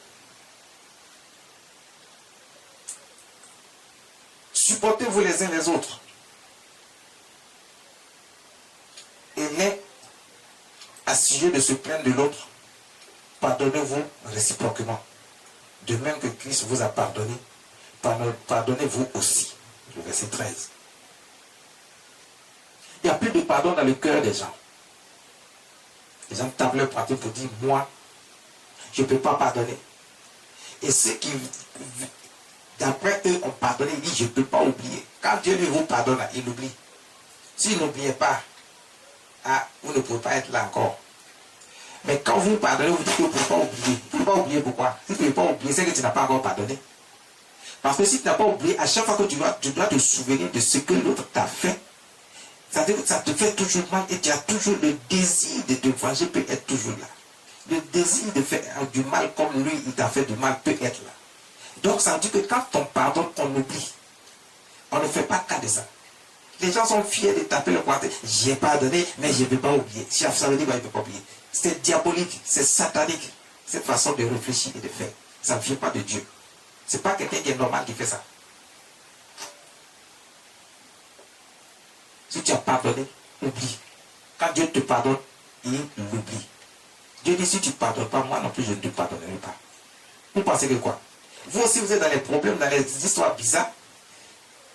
Supportez-vous les uns les autres. Et l'un à sujet de se plaindre de l'autre, pardonnez-vous réciproquement. De même que Christ vous a pardonné, pardonnez-vous aussi. Le verset 13. Il n'y a plus de pardon dans le cœur des gens. Les gens tapent leur pratique pour dire, moi, je ne peux pas pardonner. Et ceux qui, d'après eux, ont pardonné, ils disent, je ne peux pas oublier. Quand Dieu lui vous pardonne, il oublie. S'il n'oubliait pas, vous ne pouvez pas être là encore. Mais quand vous pardonnez, vous dites que vous ne pouvez pas oublier. Vous ne pouvez pas oublier pourquoi? Si tu ne peux pas oublier, c'est que tu n'as pas encore pardonné. Parce que si tu n'as pas oublié, à chaque fois que tu dois te souvenir de ce que l'autre t'a fait, ça te fait toujours mal et tu as toujours le désir de te venger peut être toujours là. Le désir de faire du mal comme lui, il t'a fait du mal peut être là. Donc ça veut dire que quand on pardonne, on oublie. On ne fait pas cas de ça. Les gens sont fiers de taper le poing. J'ai pardonné, mais je ne peux pas oublier. Ça veut dire qu'il ne peut pas oublier. C'est diabolique, c'est satanique. Cette façon de réfléchir et de faire. Ça ne vient pas de Dieu. Ce n'est pas quelqu'un qui est normal qui fait ça. Si tu as pardonné, oublie. Quand Dieu te pardonne, il l'oublie. Dieu dit, si tu ne pardonnes pas, moi non plus, je ne te pardonnerai pas. Vous pensez que quoi? Vous aussi, vous êtes dans les problèmes, dans les histoires bizarres.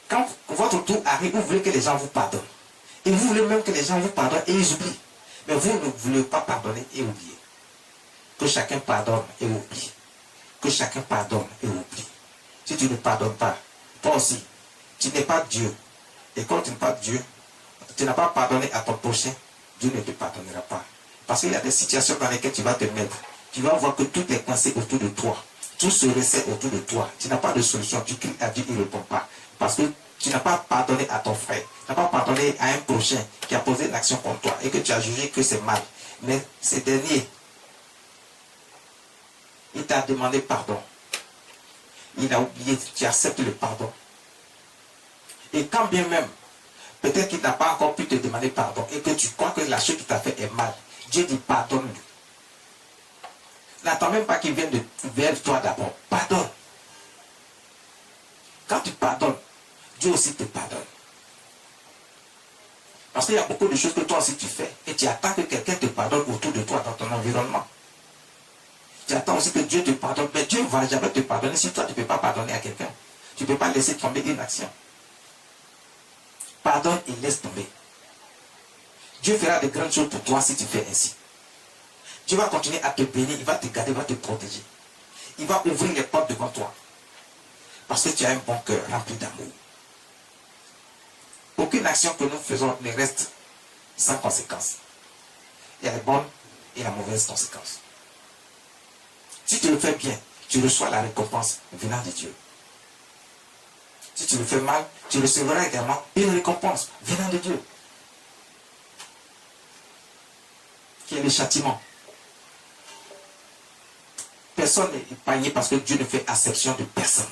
Quand votre tour arrive, vous voulez que les gens vous pardonnent. Et vous voulez même que les gens vous pardonnent et ils oublient. Mais vous ne voulez pas pardonner et oublier. Que chacun pardonne et oublie. Que chacun pardonne et oublie. Si tu ne pardonnes pas, toi aussi, tu n'es pas Dieu. Et quand tu n'es pas Dieu, tu n'as pas pardonné à ton prochain, Dieu ne te pardonnera pas. Parce qu'il y a des situations dans lesquelles tu vas te mettre. Tu vas voir que tout est coincé autour de toi. Tout se resserre autour de toi. Tu n'as pas de solution. Tu cries à Dieu, il ne répond pas. Parce que tu n'as pas pardonné à ton frère. Tu n'as pas pardonné à un prochain qui a posé une action contre toi et que tu as jugé que c'est mal. Mais ces derniers t'a demandé pardon. Il a oublié, tu acceptes le pardon. Et quand bien même, peut-être qu'il n'a pas encore pu te demander pardon et que tu crois que la chose qu'il t'a fait est mal, Dieu dit pardonne-lui. N'attends même pas qu'il vienne vers toi d'abord. Pardonne. Quand tu pardonnes, Dieu aussi te pardonne. Parce qu'il y a beaucoup de choses que toi aussi tu fais et tu attends que quelqu'un te pardonne autour de toi dans ton environnement. Tu attends aussi que Dieu te pardonne, mais Dieu ne va jamais te pardonner si toi tu ne peux pas pardonner à quelqu'un. Tu ne peux pas laisser tomber une action. Pardonne et laisse tomber. Dieu fera de grandes choses pour toi si tu fais ainsi. Dieu va continuer à te bénir, il va te garder, il va te protéger. Il va ouvrir les portes devant toi. Parce que tu as un bon cœur rempli d'amour. Aucune action que nous faisons ne reste sans conséquence. Il y a les bonnes et la mauvaise conséquence. Si tu le fais bien, tu reçois la récompense venant de Dieu. Si tu le fais mal, tu recevras également une récompense venant de Dieu. Qui est le châtiment. Personne n'est épargné parce que Dieu ne fait acception de personne.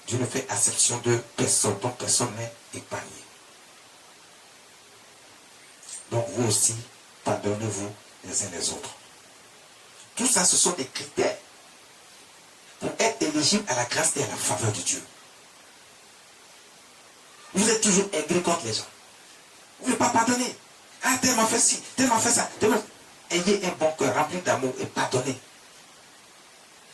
Dieu ne fait acception de personne, donc personne n'est épargné. Donc vous aussi, pardonnez-vous les uns les autres. Tout ça, ce sont des critères pour être éligible à la grâce et à la faveur de Dieu. Vous êtes toujours aigri contre les gens. Vous ne voulez pas pardonner. Ah, tel m'a fait ci, tel m'a fait ça. Ayez un bon cœur rempli d'amour et pardonnez.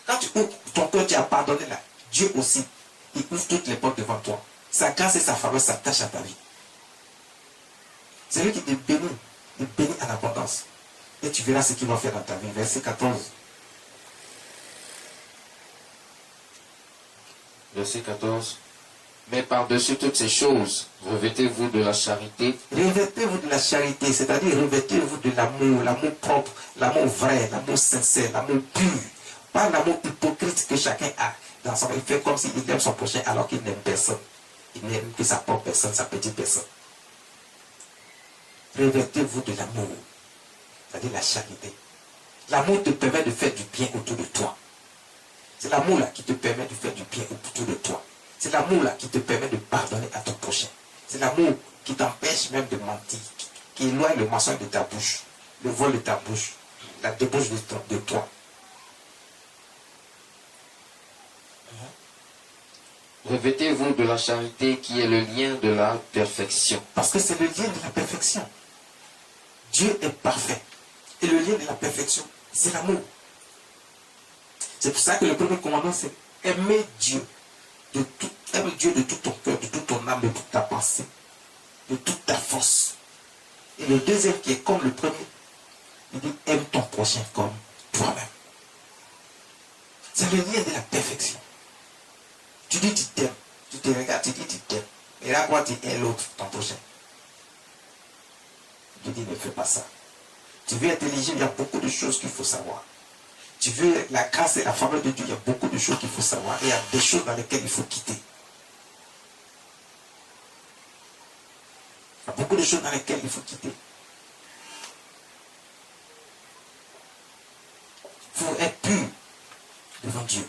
Quand tu ouvres ton cœur, tu as pardonné là. Dieu aussi, il ouvre toutes les portes devant toi. Sa grâce et sa faveur s'attachent à ta vie. C'est lui qui te bénit. Il bénit en abondance. Et tu verras ce qu'il va faire dans ta vie. Verset 14. Verset 14. Mais par-dessus toutes ces choses, revêtez-vous de la charité. Revêtez-vous de la charité, c'est-à-dire revêtez-vous de l'amour, l'amour propre, l'amour vrai, l'amour sincère, l'amour pur. Pas l'amour hypocrite que chacun a. Dans son, il fait comme s'il aime son prochain alors qu'il n'aime personne. Il n'aime que sa propre personne, sa petite personne. Revêtez-vous de l'amour, c'est-à-dire la charité. L'amour te permet de faire du bien autour de toi. C'est l'amour là qui te permet de faire du bien autour de toi. C'est l'amour là qui te permet de pardonner à ton prochain. C'est l'amour qui t'empêche même de mentir, qui éloigne le mensonge de ta bouche, le vol de ta bouche, la débauche de toi. Revêtez-vous de la charité qui est le lien de la perfection. Parce que c'est le lien de la perfection. Dieu est parfait. Et le lien de la perfection, c'est l'amour. C'est pour ça que le premier commandement, c'est aimer Dieu. Aime Dieu de tout ton cœur, de toute ton âme, de toute ta pensée, de toute ta force. Et le deuxième qui est comme le premier, il dit aime ton prochain comme toi-même. C'est le lien de la perfection. Tu dis tu t'aimes, tu te regardes, tu dis tu t'aimes. Et là quoi tu es l'autre, ton prochain. Dieu dit ne fais pas ça. Tu veux être éligible, il y a beaucoup de choses qu'il faut savoir. Tu veux la grâce et la faveur de Dieu, il y a beaucoup de choses qu'il faut savoir. Et il y a des choses dans lesquelles il faut quitter. Il y a beaucoup de choses dans lesquelles il faut quitter. Il faut être pur devant Dieu.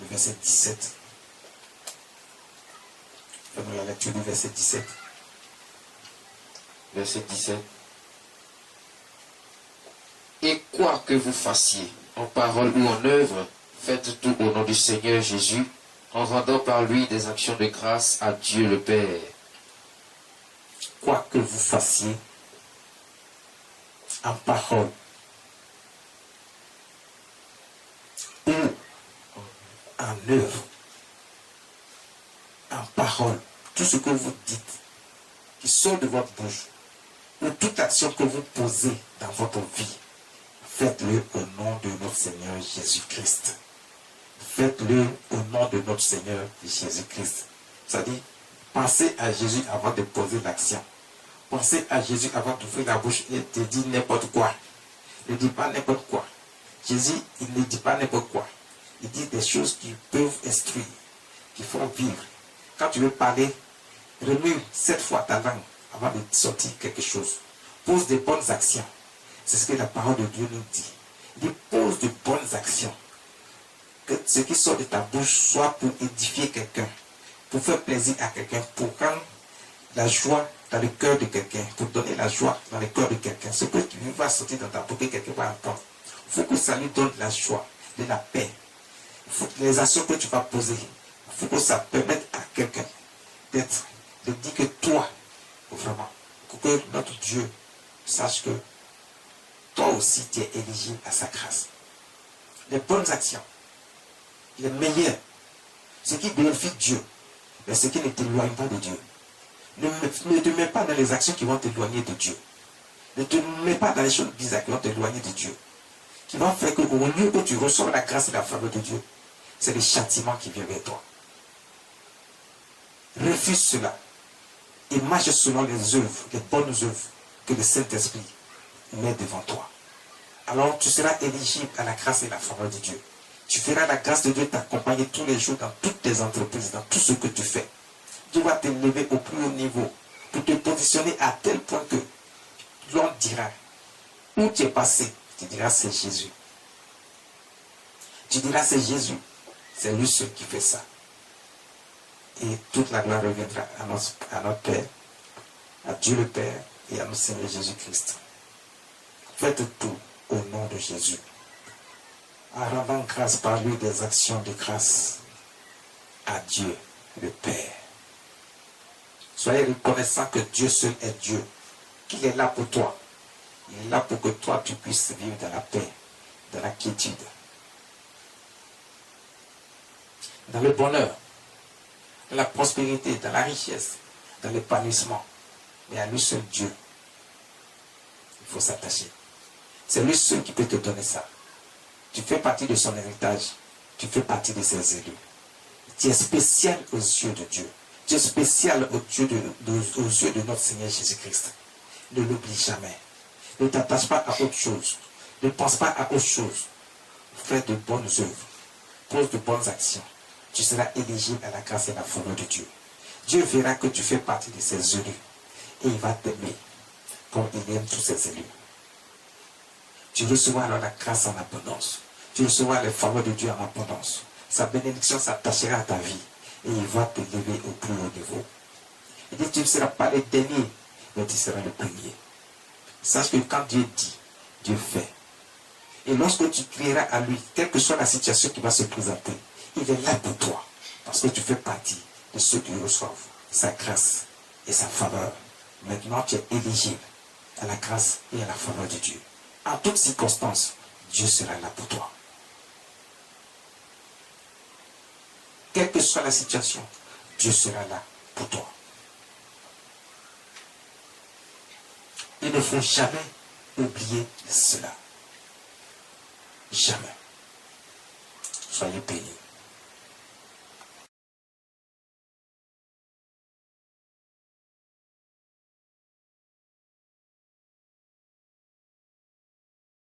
Le verset 17. Faisons la lecture du verset 17. Verset 17. Et quoi que vous fassiez, en parole ou en œuvre, faites tout au nom du Seigneur Jésus, en rendant par lui des actions de grâce à Dieu le Père. Quoi que vous fassiez, en parole ou en œuvre, en parole, tout ce que vous dites, qui sort de votre bouche, ou toute action que vous posez dans votre vie, faites-le au nom de notre Seigneur Jésus-Christ. Faites-le au nom de notre Seigneur Jésus-Christ. C'est-à-dire, pensez à Jésus avant de poser l'action. Pensez à Jésus avant d'ouvrir la bouche et de dire n'importe quoi. Ne dis pas n'importe quoi. Jésus, il ne dit pas n'importe quoi. Il dit des choses qui peuvent instruire, qui font vivre. Quand tu veux parler, remue 7 fois ta langue avant de sortir quelque chose. Pose des bonnes actions. C'est ce que la parole de Dieu nous dit. Il dit, pose de bonnes actions. Que ce qui sort de ta bouche soit pour édifier quelqu'un, pour faire plaisir à quelqu'un, pour rendre la joie dans le cœur de quelqu'un, pour donner la joie dans le cœur de quelqu'un. Ce que tu vas sortir dans ta bouche, que quelqu'un va entendre. Il faut que ça lui donne de la joie, de la paix. Les actions que tu vas poser, il faut que ça permette à quelqu'un de dire que toi, vraiment, que notre Dieu sache que toi aussi tu es éligible à sa grâce. Les bonnes actions, les meilleures, ce qui glorifie Dieu, mais ce qui ne t'éloigne pas de Dieu. Ne te mets pas dans les actions qui vont t'éloigner de Dieu. Ne te mets pas dans les choses bizarres qui vont t'éloigner de Dieu. Qui vont faire qu'au lieu où tu reçois la grâce et la faveur de Dieu, c'est le châtiment qui vient vers toi. Refuse cela et marche selon les œuvres, les bonnes œuvres que le Saint-Esprit met devant toi. Alors tu seras éligible à la grâce et la faveur de Dieu. Tu feras la grâce de Dieu t'accompagner tous les jours dans toutes tes entreprises, dans tout ce que tu fais. Dieu va t'élever au plus haut niveau pour te positionner à tel point que l'on dira où tu es passé. Tu diras c'est Jésus. Tu diras c'est Jésus. C'est lui seul qui fait ça. Et toute la gloire reviendra à notre Père, à Dieu le Père et à notre Seigneur Jésus-Christ. Faites tout au nom de Jésus. En rendant grâce par lui des actions de grâce à Dieu le Père. Soyez reconnaissants que Dieu seul est Dieu, qu'il est là pour toi. Il est là pour que toi tu puisses vivre dans la paix, dans la quiétude, dans le bonheur, dans la prospérité, dans la richesse, dans l'épanouissement. Mais à lui seul Dieu, il faut s'attacher. C'est lui seul qui peut te donner ça. Tu fais partie de son héritage. Tu fais partie de ses élus. Tu es spécial aux yeux de Dieu. Tu es spécial aux yeux de notre Seigneur Jésus-Christ. Ne l'oublie jamais. Ne t'attache pas à autre chose. Ne pense pas à autre chose. Fais de bonnes œuvres. Pose de bonnes actions. Tu seras éligible à la grâce et la faveur de Dieu. Dieu verra que tu fais partie de ses élus. Et il va t'aimer comme il aime tous ses élus. Tu recevras alors la grâce en abondance. Tu recevras les faveurs de Dieu en abondance. Sa bénédiction s'attachera à ta vie. Et il va te lever au plus haut niveau. Il dit, tu ne seras pas le dernier, mais tu seras le premier. Sache que quand Dieu dit, Dieu fait. Et lorsque tu crieras à lui, quelle que soit la situation qui va se présenter, il est là pour toi. Parce que tu fais partie de ceux qui reçoivent sa grâce et sa faveur. Maintenant, tu es éligible à la grâce et à la faveur de Dieu. En toutes circonstances, Dieu sera là pour toi. Quelle que soit la situation, Dieu sera là pour toi. Il ne faut jamais oublier cela. Jamais. Soyez bénis.